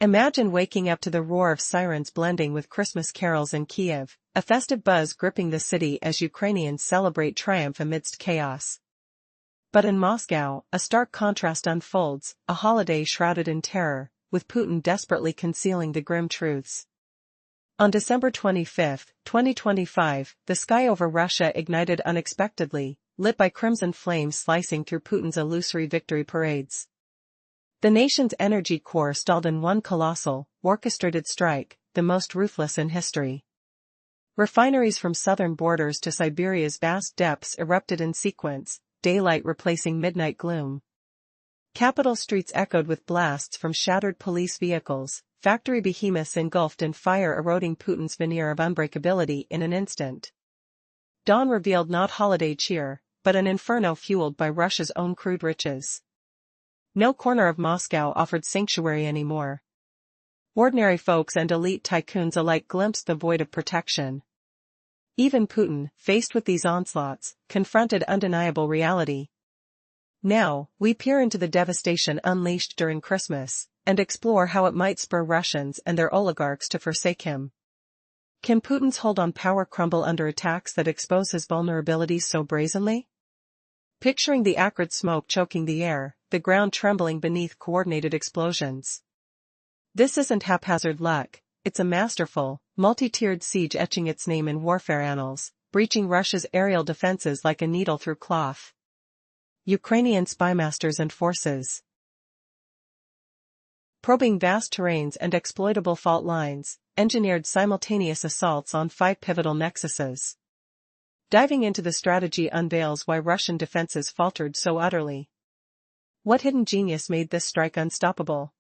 Imagine waking up to the roar of sirens blending with Christmas carols in Kiev, a festive buzz gripping the city as Ukrainians celebrate triumph amidst chaos. But in Moscow, a stark contrast unfolds, a holiday shrouded in terror, with Putin desperately concealing the grim truths. On December 25, 2025, the sky over Russia ignited unexpectedly, lit by crimson flames slicing through Putin's illusory victory parades. The nation's energy core stalled in one colossal, orchestrated strike, the most ruthless in history. Refineries from southern borders to Siberia's vast depths erupted in sequence, daylight replacing midnight gloom. Capital streets echoed with blasts from shattered police vehicles, factory behemoths engulfed in fire eroding Putin's veneer of unbreakability in an instant. Dawn revealed not holiday cheer, but an inferno fueled by Russia's own crude riches. No corner of Moscow offered sanctuary anymore. Ordinary folks and elite tycoons alike glimpsed the void of protection. Even Putin, faced with these onslaughts, confronted undeniable reality. Now, we peer into the devastation unleashed during Christmas, and explore how it might spur Russians and their oligarchs to forsake him. Can Putin's hold on power crumble under attacks that expose his vulnerabilities so brazenly? Picturing the acrid smoke choking the air, the ground trembling beneath coordinated explosions. This isn't haphazard luck, it's a masterful, multi-tiered siege etching its name in warfare annals, breaching Russia's aerial defenses like a needle through cloth. Ukrainian spymasters and forces. Probing vast terrains and exploitable fault lines, engineered simultaneous assaults on 5 pivotal nexuses. Diving into the strategy unveils why Russian defenses faltered so utterly. What hidden genius made this strike unstoppable?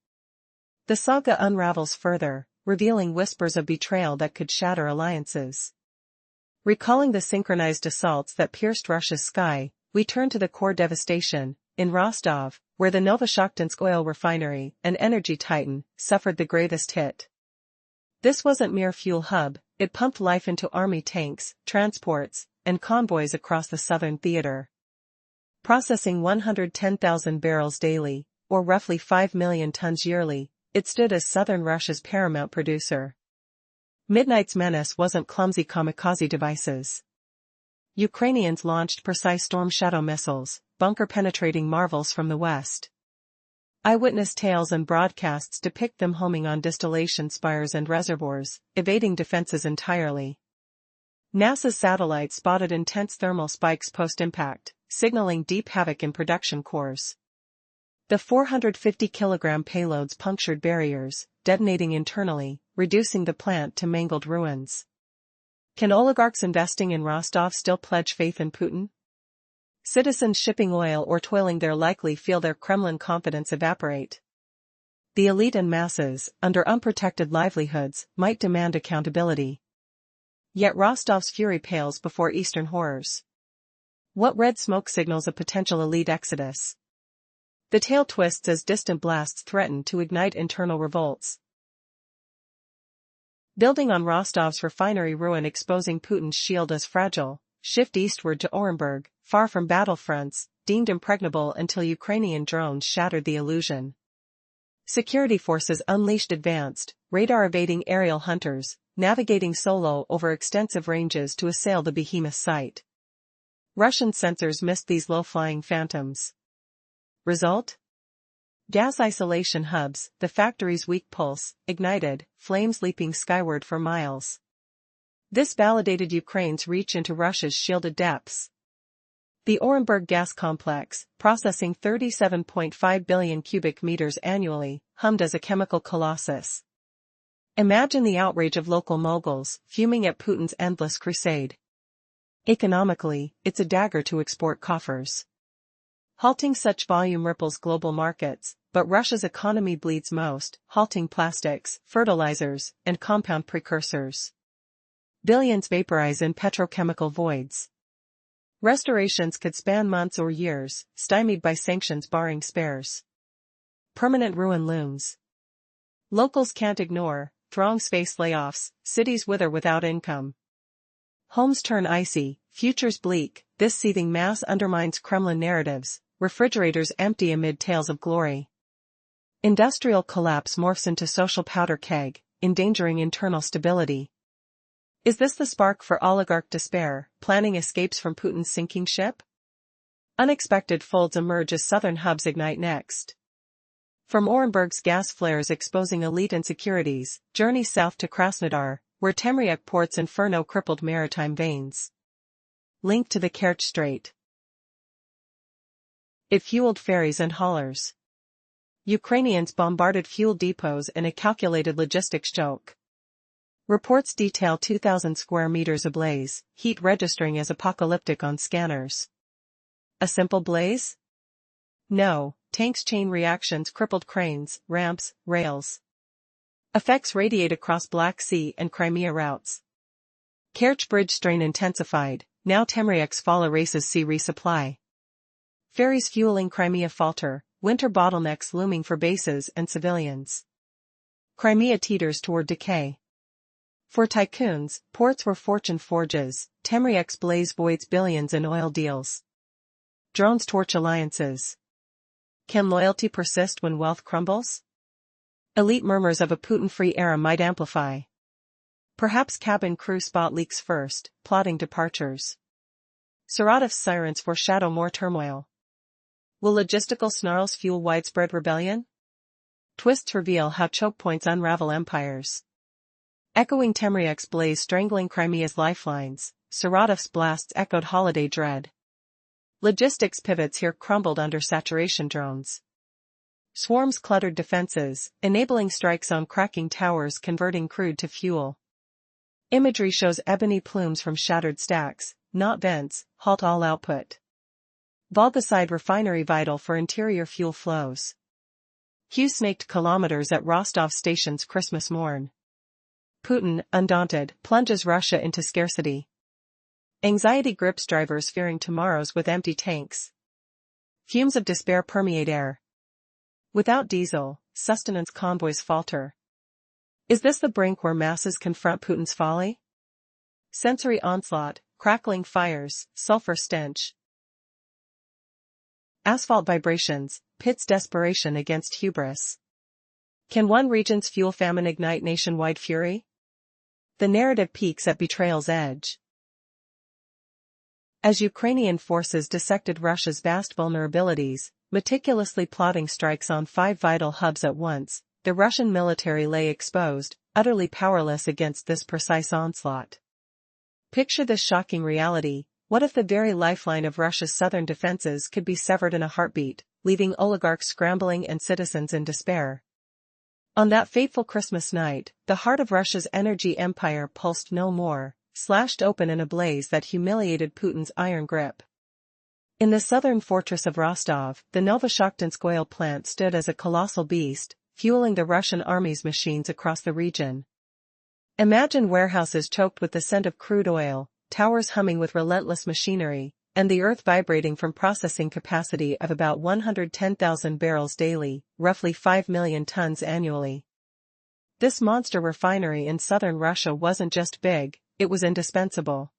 The saga unravels further, revealing whispers of betrayal that could shatter alliances. Recalling the synchronized assaults that pierced Russia's sky, we turn to the core devastation, in Rostov, where the Novoshakhtinsk oil refinery, an energy titan, suffered the gravest hit. This wasn't mere fuel hub, it pumped life into army tanks, transports, and convoys across the southern theater. Processing 110,000 barrels daily, or roughly 5 million tons yearly, it stood as southern Russia's paramount producer. Midnight's menace wasn't clumsy kamikaze devices. Ukrainians launched precise Storm Shadow missiles, bunker-penetrating marvels from the west. Eyewitness tales and broadcasts depict them homing on distillation spires and reservoirs, evading defenses entirely. NASA's satellites spotted intense thermal spikes post-impact, signaling deep havoc in production cores. The 450-kilogram payloads punctured barriers, detonating internally, reducing the plant to mangled ruins. Can oligarchs investing in Rostov still pledge faith in Putin? Citizens shipping oil or toiling there likely feel their Kremlin confidence evaporate. The elite and masses, under unprotected livelihoods, might demand accountability. Yet Rostov's fury pales before Eastern horrors. What red smoke signals a potential elite exodus? The tale twists as distant blasts threaten to ignite internal revolts. Building on Rostov's refinery ruin exposing Putin's shield as fragile, shift eastward to Orenburg, far from battlefronts, deemed impregnable until Ukrainian drones shattered the illusion. Security forces unleashed advanced, radar-evading aerial hunters, navigating solo over extensive ranges to assail the behemoth site. Russian sensors missed these low-flying phantoms. Result? Gas isolation hubs, the factory's weak pulse, ignited, flames leaping skyward for miles. This validated Ukraine's reach into Russia's shielded depths. The Orenburg gas complex, processing 37.5 billion cubic meters annually, hummed as a chemical colossus. Imagine the outrage of local moguls, fuming at Putin's endless crusade. Economically, it's a dagger to export coffers. Halting such volume ripples global markets, but Russia's economy bleeds most, halting plastics, fertilizers, and compound precursors. Billions vaporize in petrochemical voids. Restorations could span months or years, stymied by sanctions barring spares. Permanent ruin looms. Locals can't ignore, throngs face layoffs, cities wither without income. Homes turn icy, futures bleak, this seething mass undermines Kremlin narratives, refrigerators empty amid tales of glory. Industrial collapse morphs into social powder keg, endangering internal stability. Is this the spark for oligarch despair, planning escapes from Putin's sinking ship? Unexpected folds emerge as southern hubs ignite next. From Orenburg's gas flares exposing elite insecurities, journey south to Krasnodar, where Temryuk ports inferno crippled maritime veins. Link to the Kerch Strait. It fueled ferries and haulers. Ukrainians bombarded fuel depots in a calculated logistics joke. Reports detail 2,000 square meters ablaze, heat registering as apocalyptic on scanners. A simple blaze? No, tanks' chain reactions crippled cranes, ramps, rails. Effects radiate across Black Sea and Crimea routes. Kerch Bridge strain intensified, now Temryuk's fall erases sea resupply. Ferries fueling Crimea falter, winter bottlenecks looming for bases and civilians. Crimea teeters toward decay. For tycoons, ports were fortune forges, Temryuk's blaze voids billions in oil deals. Drones torch alliances. Can loyalty persist when wealth crumbles? Elite murmurs of a Putin-free era might amplify. Perhaps cabin crew spot leaks first, plotting departures. Saratov's sirens foreshadow more turmoil. Will logistical snarls fuel widespread rebellion? Twists reveal how choke points unravel empires. Echoing Temryuk's blaze strangling Crimea's lifelines, Saratov's blasts echoed holiday dread. Logistics pivots here crumbled under saturation drones. Swarms cluttered defenses, enabling strikes on cracking towers converting crude to fuel. Imagery shows ebony plumes from shattered stacks, not vents, halt all output. Volgoside refinery vital for interior fuel flows. Hugh snaked kilometers at Rostov station's Christmas morn. Putin, undaunted, plunges Russia into scarcity. Anxiety grips drivers fearing tomorrows with empty tanks. Fumes of despair permeate air. Without diesel, sustenance convoys falter. Is this the brink where masses confront Putin's folly? Sensory onslaught, crackling fires, sulfur stench. Asphalt vibrations, pits desperation against hubris. Can one region's fuel famine ignite nationwide fury? The narrative peaks at betrayal's edge. As Ukrainian forces dissected Russia's vast vulnerabilities, meticulously plotting strikes on 5 vital hubs at once, the Russian military lay exposed, utterly powerless against this precise onslaught. Picture this shocking reality: what if the very lifeline of Russia's southern defenses could be severed in a heartbeat, leaving oligarchs scrambling and citizens in despair? On that fateful Christmas night, the heart of Russia's energy empire pulsed no more, slashed open in a blaze that humiliated Putin's iron grip. In the southern fortress of Rostov, the Novoshakhtinsk oil plant stood as a colossal beast, fueling the Russian army's machines across the region. Imagine warehouses choked with the scent of crude oil, towers humming with relentless machinery, and the earth vibrating from processing capacity of about 110,000 barrels daily, roughly 5 million tons annually. This monster refinery in southern Russia wasn't just big, it was indispensable.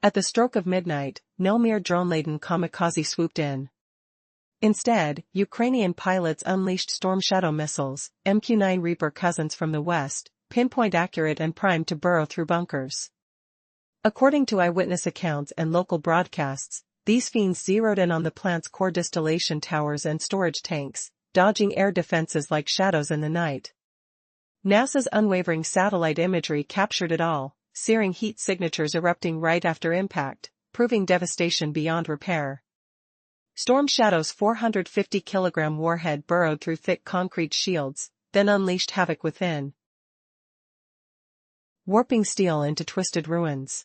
At the stroke of midnight, no mere drone-laden kamikaze swooped in. Instead, Ukrainian pilots unleashed Storm Shadow missiles, MQ-9 Reaper cousins from the west, pinpoint accurate and primed to burrow through bunkers. According to eyewitness accounts and local broadcasts, these fiends zeroed in on the plant's core distillation towers and storage tanks, dodging air defenses like shadows in the night. NASA's unwavering satellite imagery captured it all, searing heat signatures erupting right after impact, proving devastation beyond repair. Storm Shadow's 450-kilogram warhead burrowed through thick concrete shields, then unleashed havoc within, warping steel into twisted ruins.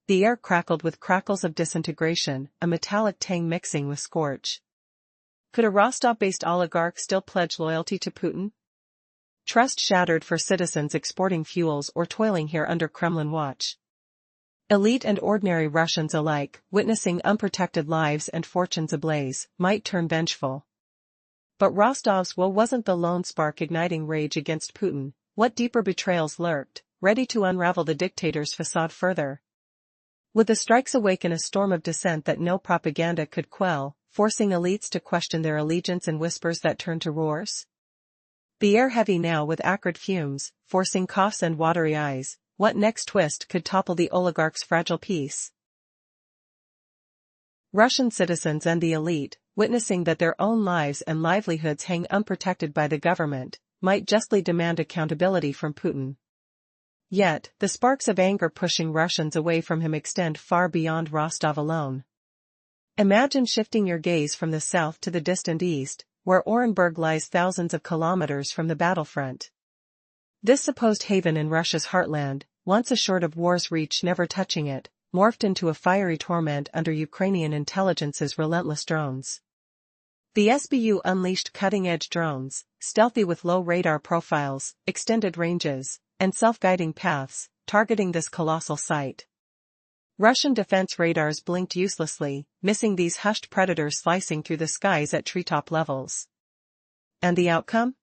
The air crackled with crackles of disintegration, a metallic tang mixing with scorch. Could a Rostov-based oligarch still pledge loyalty to Putin? Trust shattered for citizens exporting fuels or toiling here under Kremlin watch. Elite and ordinary Russians alike, witnessing unprotected lives and fortunes ablaze, might turn vengeful. But Rostov's woe wasn't the lone spark igniting rage against Putin. What deeper betrayals lurked, ready to unravel the dictator's facade further? Would the strikes awaken a storm of dissent that no propaganda could quell, forcing elites to question their allegiance in whispers that turn to roars. The air heavy now with acrid fumes, forcing coughs and watery eyes. What next twist could topple the oligarch's fragile peace? Russian citizens and the elite, witnessing that their own lives and livelihoods hang unprotected by the government, might justly demand accountability from Putin. Yet, the sparks of anger pushing Russians away from him extend far beyond Rostov alone. Imagine shifting your gaze from the south to the distant east, where Orenburg lies thousands of kilometers from the battlefront. This supposed haven in Russia's heartland, once assured of war's reach never touching it, morphed into a fiery torment under Ukrainian intelligence's relentless drones. The SBU unleashed cutting-edge drones, stealthy with low radar profiles, extended ranges, and self-guiding paths, targeting this colossal site. Russian defense radars blinked uselessly, missing these hushed predators slicing through the skies at treetop levels. And the outcome?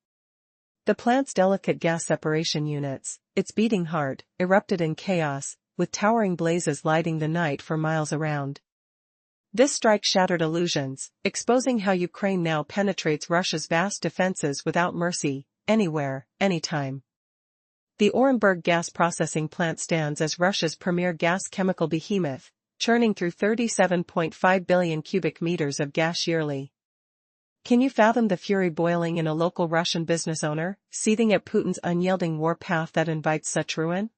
The plant's delicate gas separation units, its beating heart, erupted in chaos, with towering blazes lighting the night for miles around. This strike shattered illusions, exposing how Ukraine now penetrates Russia's vast defenses without mercy, anywhere, anytime. The Orenburg gas processing plant stands as Russia's premier gas chemical behemoth, churning through 37.5 billion cubic meters of gas yearly. Can you fathom the fury boiling in a local Russian business owner, seething at Putin's unyielding war path that invites such ruin?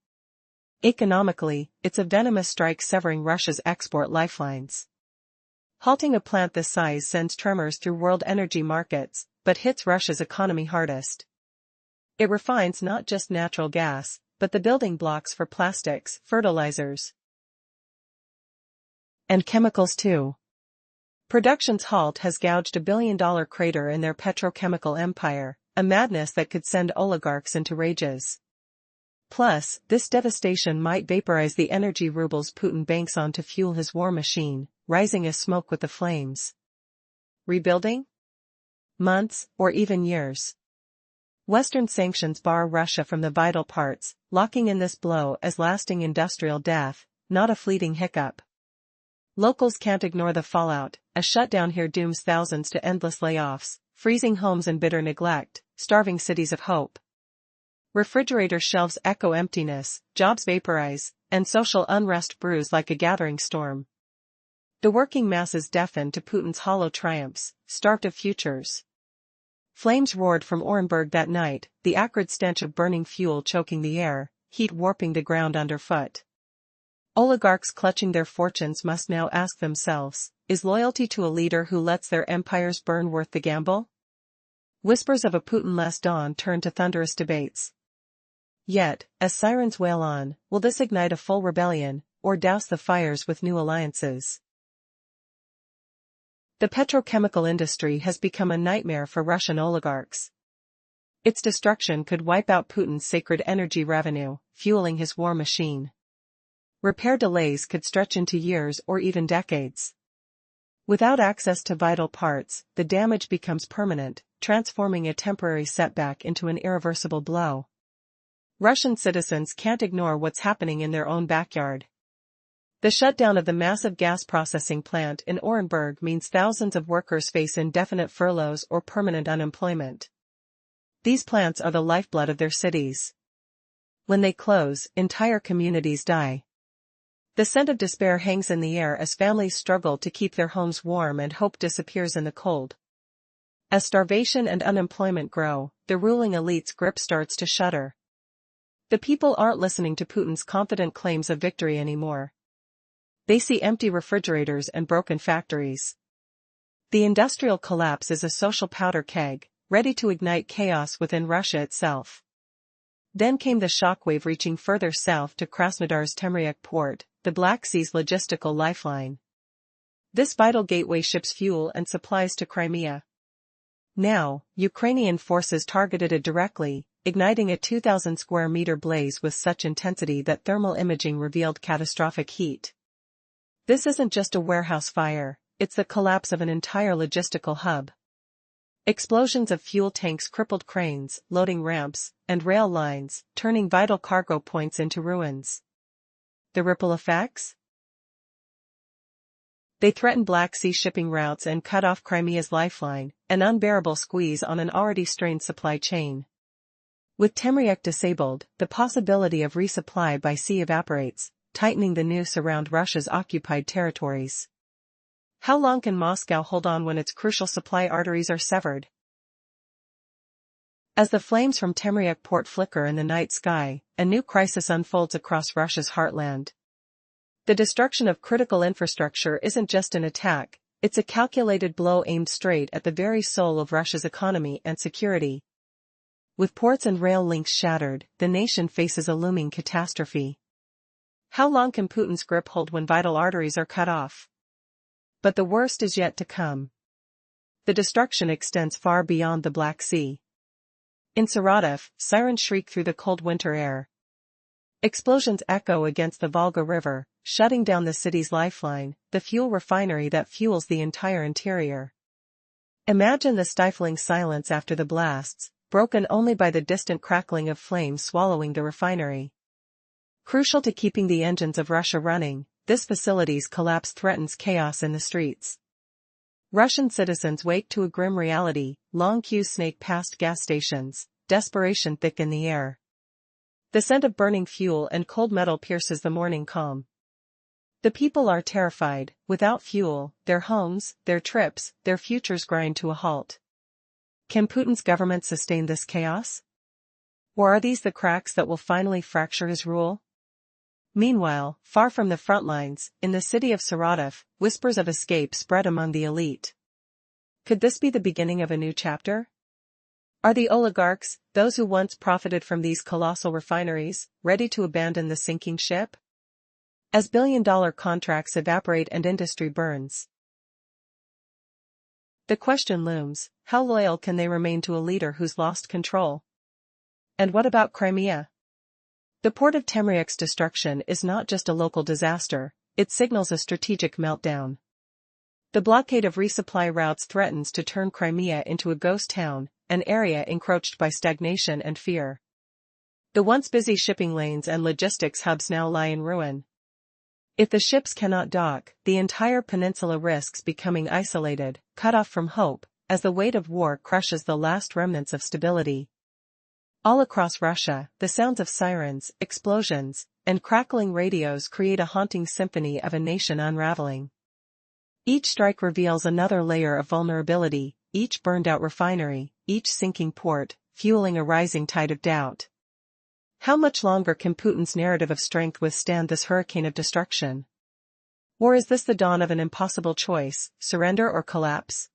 Economically, it's a venomous strike severing Russia's export lifelines. Halting a plant this size sends tremors through world energy markets, but hits Russia's economy hardest. It refines not just natural gas, but the building blocks for plastics, fertilizers, and chemicals too. Production's halt has gouged a billion-dollar crater in their petrochemical empire, a madness that could send oligarchs into rages. Plus, this devastation might vaporize the energy rubles Putin banks on to fuel his war machine, rising as smoke with the flames. Rebuilding? Months, or even years. Western sanctions bar Russia from the vital parts, locking in this blow as lasting industrial death, not a fleeting hiccup. Locals can't ignore the fallout. A shutdown here dooms thousands to endless layoffs, freezing homes in bitter neglect, starving cities of hope. Refrigerator shelves echo emptiness, jobs vaporize, and social unrest brews like a gathering storm. The working masses deafened to Putin's hollow triumphs, starved of futures. Flames roared from Orenburg that night, the acrid stench of burning fuel choking the air, heat warping the ground underfoot. Oligarchs clutching their fortunes must now ask themselves, is loyalty to a leader who lets their empires burn worth the gamble? Whispers of a Putin-less dawn turn to thunderous debates. Yet, as sirens wail on, will this ignite a full rebellion, or douse the fires with new alliances? The petrochemical industry has become a nightmare for Russian oligarchs. Its destruction could wipe out Putin's sacred energy revenue, fueling his war machine. Repair delays could stretch into years or even decades. Without access to vital parts, the damage becomes permanent, transforming a temporary setback into an irreversible blow. Russian citizens can't ignore what's happening in their own backyard. The shutdown of the massive gas processing plant in Orenburg means thousands of workers face indefinite furloughs or permanent unemployment. These plants are the lifeblood of their cities. When they close, entire communities die. The scent of despair hangs in the air as families struggle to keep their homes warm and hope disappears in the cold. As starvation and unemployment grow, the ruling elite's grip starts to shudder. The people aren't listening to Putin's confident claims of victory anymore. They see empty refrigerators and broken factories. The industrial collapse is a social powder keg, ready to ignite chaos within Russia itself. Then came the shockwave reaching further south to Krasnodar's Temryuk port, the Black Sea's logistical lifeline. This vital gateway ships fuel and supplies to Crimea. Now, Ukrainian forces targeted it directly, igniting a 2,000 square meter blaze with such intensity that thermal imaging revealed catastrophic heat. This isn't just a warehouse fire, it's the collapse of an entire logistical hub. Explosions of fuel tanks crippled cranes, loading ramps, and rail lines, turning vital cargo points into ruins. The ripple effects? They threaten Black Sea shipping routes and cut off Crimea's lifeline, an unbearable squeeze on an already strained supply chain. With Temriuk disabled, the possibility of resupply by sea evaporates, tightening the noose around Russia's occupied territories. How long can Moscow hold on when its crucial supply arteries are severed? As the flames from Temriuk port flicker in the night sky, a new crisis unfolds across Russia's heartland. The destruction of critical infrastructure isn't just an attack, it's a calculated blow aimed straight at the very soul of Russia's economy and security. With ports and rail links shattered, the nation faces a looming catastrophe. How long can Putin's grip hold when vital arteries are cut off? But the worst is yet to come. The destruction extends far beyond the Black Sea. In Saratov, sirens shriek through the cold winter air. Explosions echo against the Volga River, shutting down the city's lifeline, the fuel refinery that fuels the entire interior. Imagine the stifling silence after the blasts, broken only by the distant crackling of flames swallowing the refinery. Crucial to keeping the engines of Russia running, this facility's collapse threatens chaos in the streets. Russian citizens wake to a grim reality, long queues snake past gas stations, desperation thick in the air. The scent of burning fuel and cold metal pierces the morning calm. The people are terrified. Without fuel, their homes, their trips, their futures grind to a halt. Can Putin's government sustain this chaos? Or are these the cracks that will finally fracture his rule? Meanwhile, far from the front lines, in the city of Saratov, whispers of escape spread among the elite. Could this be the beginning of a new chapter? Are the oligarchs, those who once profited from these colossal refineries, ready to abandon the sinking ship? As billion-dollar contracts evaporate and industry burns, the question looms, how loyal can they remain to a leader who's lost control? And what about Crimea? The port of Temriuk's destruction is not just a local disaster, it signals a strategic meltdown. The blockade of resupply routes threatens to turn Crimea into a ghost town, an area encroached by stagnation and fear. The once busy shipping lanes and logistics hubs now lie in ruin. If the ships cannot dock, the entire peninsula risks becoming isolated, cut off from hope, as the weight of war crushes the last remnants of stability. All across Russia, the sounds of sirens, explosions, and crackling radios create a haunting symphony of a nation unraveling. Each strike reveals another layer of vulnerability, each burned-out refinery, each sinking port, fueling a rising tide of doubt. How much longer can Putin's narrative of strength withstand this hurricane of destruction? Or is this the dawn of an impossible choice, surrender or collapse?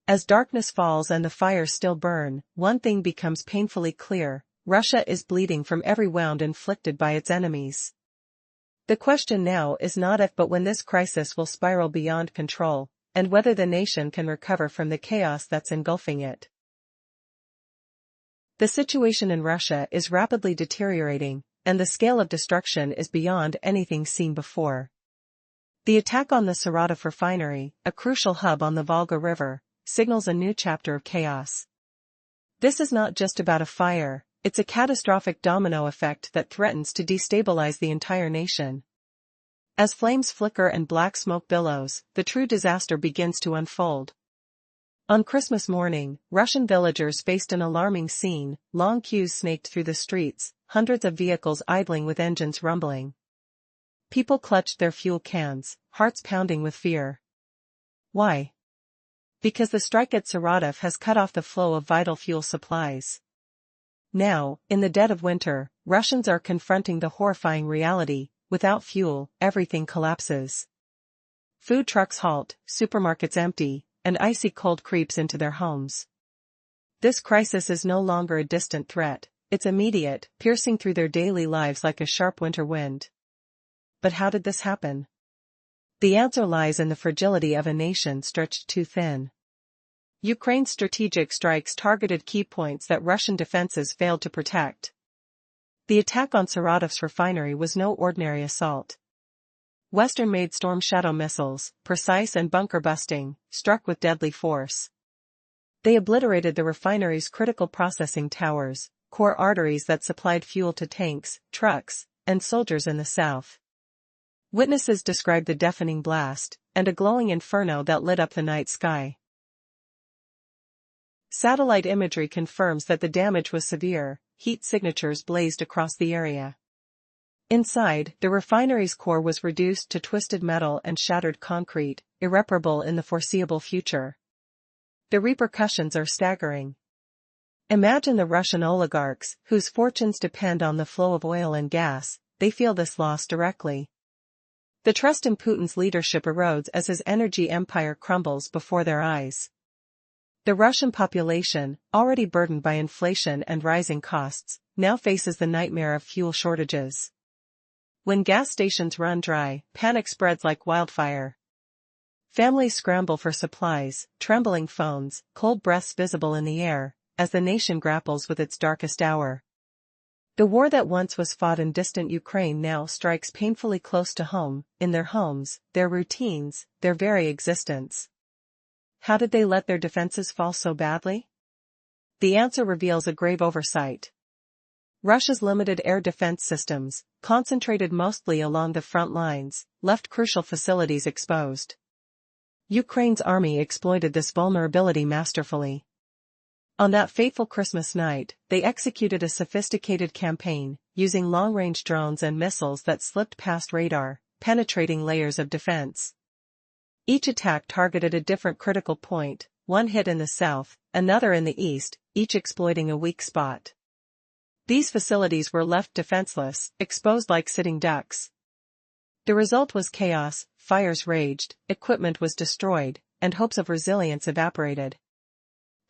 As darkness falls and the fires still burn, one thing becomes painfully clear: Russia is bleeding from every wound inflicted by its enemies. The question now is not if but when this crisis will spiral beyond control, and whether the nation can recover from the chaos that's engulfing it. The situation in Russia is rapidly deteriorating, and the scale of destruction is beyond anything seen before. The attack on the Saratov refinery, a crucial hub on the Volga River, signals a new chapter of chaos. This is not just about a fire, it's a catastrophic domino effect that threatens to destabilize the entire nation. As flames flicker and black smoke billows, the true disaster begins to unfold. On Christmas morning, Russian villagers faced an alarming scene: long queues snaked through the streets, hundreds of vehicles idling with engines rumbling. People clutched their fuel cans, hearts pounding with fear. Why? Because the strike at Saratov has cut off the flow of vital fuel supplies. Now, in the dead of winter, Russians are confronting the horrifying reality: without fuel, everything collapses. Food trucks halt, supermarkets empty, and icy cold creeps into their homes. This crisis is no longer a distant threat, it's immediate, piercing through their daily lives like a sharp winter wind. But how did this happen? The answer lies in the fragility of a nation stretched too thin. Ukraine's strategic strikes targeted key points that Russian defenses failed to protect. The attack on Saratov's refinery was no ordinary assault. Western-made Storm Shadow missiles, precise and bunker-busting, struck with deadly force. They obliterated the refinery's critical processing towers, core arteries that supplied fuel to tanks, trucks, and soldiers in the south. Witnesses described the deafening blast, and a glowing inferno that lit up the night sky. Satellite imagery confirms that the damage was severe. Heat signatures blazed across the area. Inside, the refinery's core was reduced to twisted metal and shattered concrete, irreparable in the foreseeable future. The repercussions are staggering. Imagine the Russian oligarchs, whose fortunes depend on the flow of oil and gas. They feel this loss directly. The trust in Putin's leadership erodes as his energy empire crumbles before their eyes. The Russian population, already burdened by inflation and rising costs, now faces the nightmare of fuel shortages. When gas stations run dry, panic spreads like wildfire. Families scramble for supplies, trembling phones, cold breaths visible in the air, as the nation grapples with its darkest hour. The war that once was fought in distant Ukraine now strikes painfully close to home, in their homes, their routines, their very existence. How did they let their defenses fall so badly? The answer reveals a grave oversight. Russia's limited air defense systems, concentrated mostly along the front lines, left crucial facilities exposed. Ukraine's army exploited this vulnerability masterfully. On that fateful Christmas night, they executed a sophisticated campaign, using long-range drones and missiles that slipped past radar, penetrating layers of defense. Each attack targeted a different critical point, one hit in the south, another in the east, each exploiting a weak spot. These facilities were left defenseless, exposed like sitting ducks. The result was chaos, fires raged, equipment was destroyed, and hopes of resilience evaporated.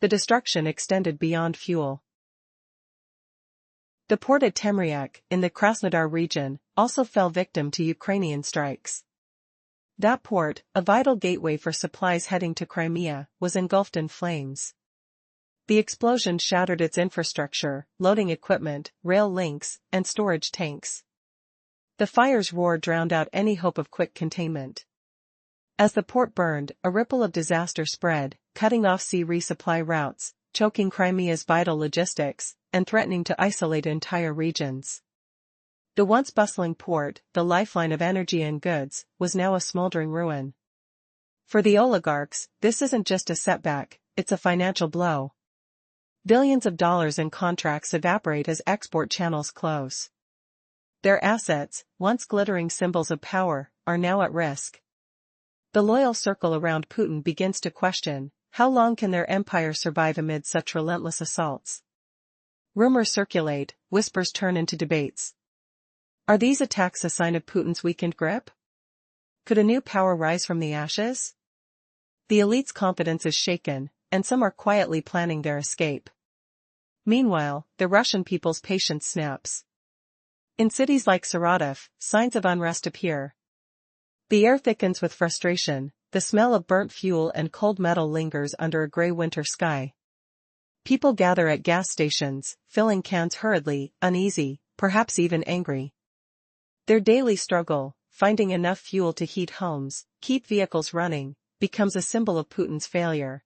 The destruction extended beyond fuel. The port at Temriuk, in the Krasnodar region, also fell victim to Ukrainian strikes. That port, a vital gateway for supplies heading to Crimea, was engulfed in flames. The explosion shattered its infrastructure, loading equipment, rail links, and storage tanks. The fire's roar drowned out any hope of quick containment. As the port burned, a ripple of disaster spread, cutting off sea resupply routes, choking Crimea's vital logistics, and threatening to isolate entire regions. The once bustling port, the lifeline of energy and goods, was now a smoldering ruin. For the oligarchs, this isn't just a setback, it's a financial blow. Billions of dollars in contracts evaporate as export channels close. Their assets, once glittering symbols of power, are now at risk. The loyal circle around Putin begins to question, how long can their empire survive amid such relentless assaults? Rumors circulate, whispers turn into debates. Are these attacks a sign of Putin's weakened grip? Could a new power rise from the ashes? The elite's confidence is shaken, and some are quietly planning their escape. Meanwhile, the Russian people's patience snaps. In cities like Sabotage, signs of unrest appear. The air thickens with frustration, the smell of burnt fuel and cold metal lingers under a gray winter sky. People gather at gas stations, filling cans hurriedly, uneasy, perhaps even angry. Their daily struggle, finding enough fuel to heat homes, keep vehicles running, becomes a symbol of Putin's failure.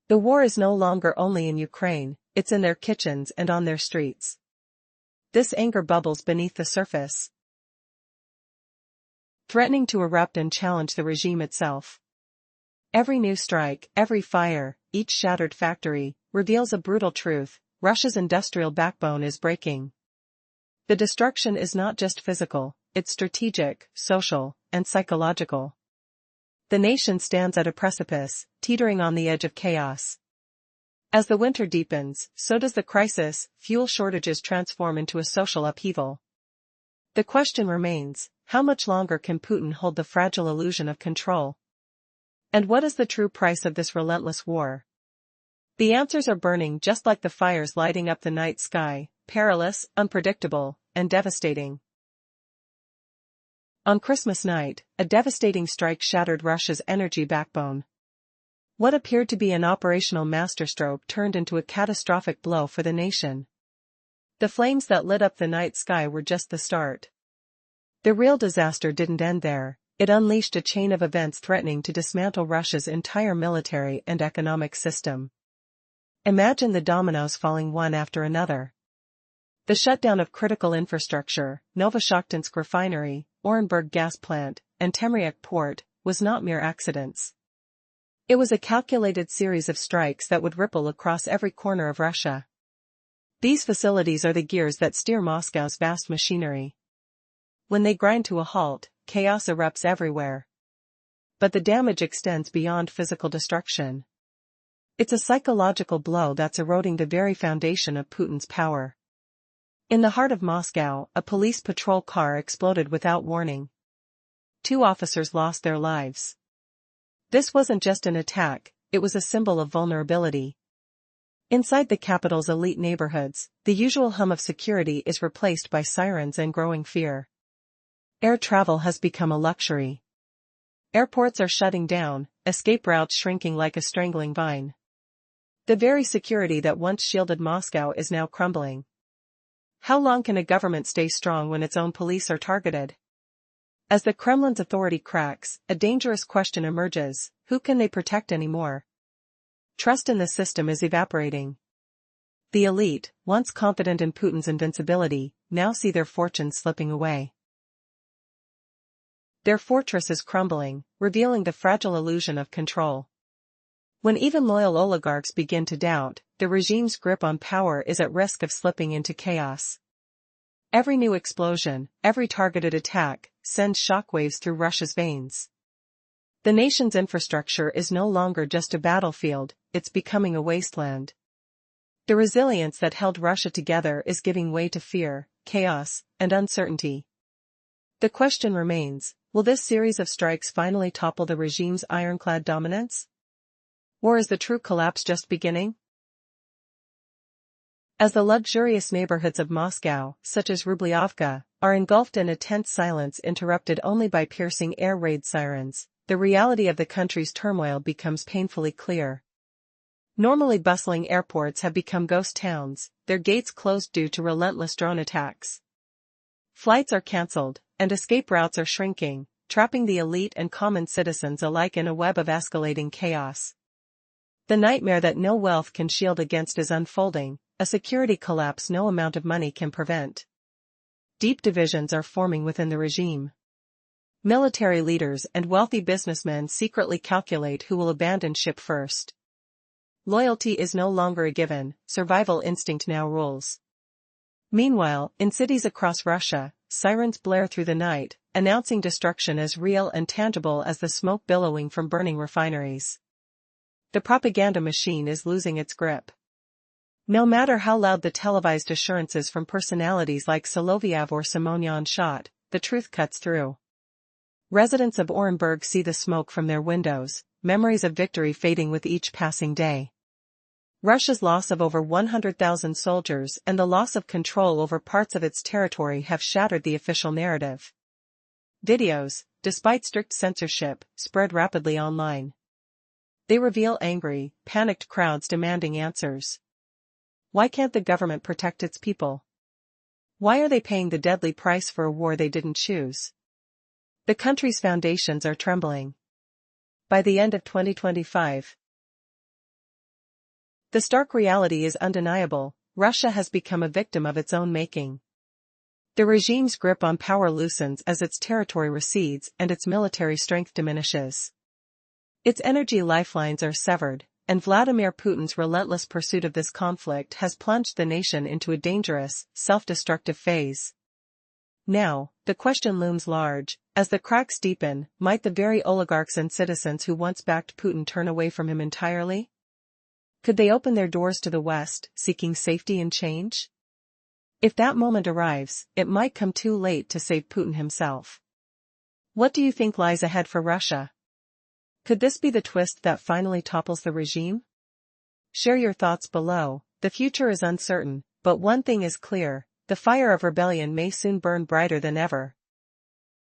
The war is no longer only in Ukraine, it's in their kitchens and on their streets. This anger bubbles beneath the surface, threatening to erupt and challenge the regime itself. Every new strike, every fire, each shattered factory, reveals a brutal truth: Russia's industrial backbone is breaking. The destruction is not just physical, it's strategic, social, and psychological. The nation stands at a precipice, teetering on the edge of chaos. As the winter deepens, so does the crisis. Fuel shortages transform into a social upheaval. The question remains, how much longer can Putin hold the fragile illusion of control? And what is the true price of this relentless war? The answers are burning just like the fires lighting up the night sky, perilous, unpredictable, and devastating. On Christmas night, a devastating strike shattered Russia's energy backbone. What appeared to be an operational masterstroke turned into a catastrophic blow for the nation. The flames that lit up the night sky were just the start. The real disaster didn't end there. It unleashed a chain of events threatening to dismantle Russia's entire military and economic system. Imagine the dominoes falling one after another. The shutdown of critical infrastructure, Novoshakhtinsk refinery, Orenburg gas plant, and Temriuk port, was not mere accidents. It was a calculated series of strikes that would ripple across every corner of Russia. These facilities are the gears that steer Moscow's vast machinery. When they grind to a halt, chaos erupts everywhere. But the damage extends beyond physical destruction. It's a psychological blow that's eroding the very foundation of Putin's power. In the heart of Moscow, a police patrol car exploded without warning. 2 officers lost their lives. This wasn't just an attack, it was a symbol of vulnerability. Inside the capital's elite neighborhoods, the usual hum of security is replaced by sirens and growing fear. Air travel has become a luxury. Airports are shutting down, escape routes shrinking like a strangling vine. The very security that once shielded Moscow is now crumbling. How long can a government stay strong when its own police are targeted? As the Kremlin's authority cracks, a dangerous question emerges: who can they protect anymore? Trust in the system is evaporating. The elite, once confident in Putin's invincibility, now see their fortunes slipping away. Their fortress is crumbling, revealing the fragile illusion of control. When even loyal oligarchs begin to doubt, the regime's grip on power is at risk of slipping into chaos. Every new explosion, every targeted attack, sends shockwaves through Russia's veins. The nation's infrastructure is no longer just a battlefield, it's becoming a wasteland. The resilience that held Russia together is giving way to fear, chaos, and uncertainty. The question remains: will this series of strikes finally topple the regime's ironclad dominance? Or is the true collapse just beginning? As the luxurious neighborhoods of Moscow, such as Rubliovka, are engulfed in a tense silence interrupted only by piercing air raid sirens, the reality of the country's turmoil becomes painfully clear. Normally bustling airports have become ghost towns, their gates closed due to relentless drone attacks. Flights are cancelled, and escape routes are shrinking, trapping the elite and common citizens alike in a web of escalating chaos. The nightmare that no wealth can shield against is unfolding, a security collapse no amount of money can prevent. Deep divisions are forming within the regime. Military leaders and wealthy businessmen secretly calculate who will abandon ship first. Loyalty is no longer a given, survival instinct now rules. Meanwhile, in cities across Russia, sirens blare through the night, announcing destruction as real and tangible as the smoke billowing from burning refineries. The propaganda machine is losing its grip. No matter how loud the televised assurances from personalities like Soloviev or Simonyan shot, the truth cuts through. Residents of Orenburg see the smoke from their windows, memories of victory fading with each passing day. Russia's loss of over 100,000 soldiers and the loss of control over parts of its territory have shattered the official narrative. Videos, despite strict censorship, spread rapidly online. They reveal angry, panicked crowds demanding answers. Why can't the government protect its people? Why are they paying the deadly price for a war they didn't choose? The country's foundations are trembling. By the end of 2025, the stark reality is undeniable: Russia has become a victim of its own making. The regime's grip on power loosens as its territory recedes and its military strength diminishes. Its energy lifelines are severed, and Vladimir Putin's relentless pursuit of this conflict has plunged the nation into a dangerous, self-destructive phase. Now, the question looms large: as the cracks deepen, might the very oligarchs and citizens who once backed Putin turn away from him entirely? Could they open their doors to the West, seeking safety and change? If that moment arrives, it might come too late to save Putin himself. What do you think lies ahead for Russia? Could this be the twist that finally topples the regime? Share your thoughts below. The future is uncertain, but one thing is clear: the fire of rebellion may soon burn brighter than ever.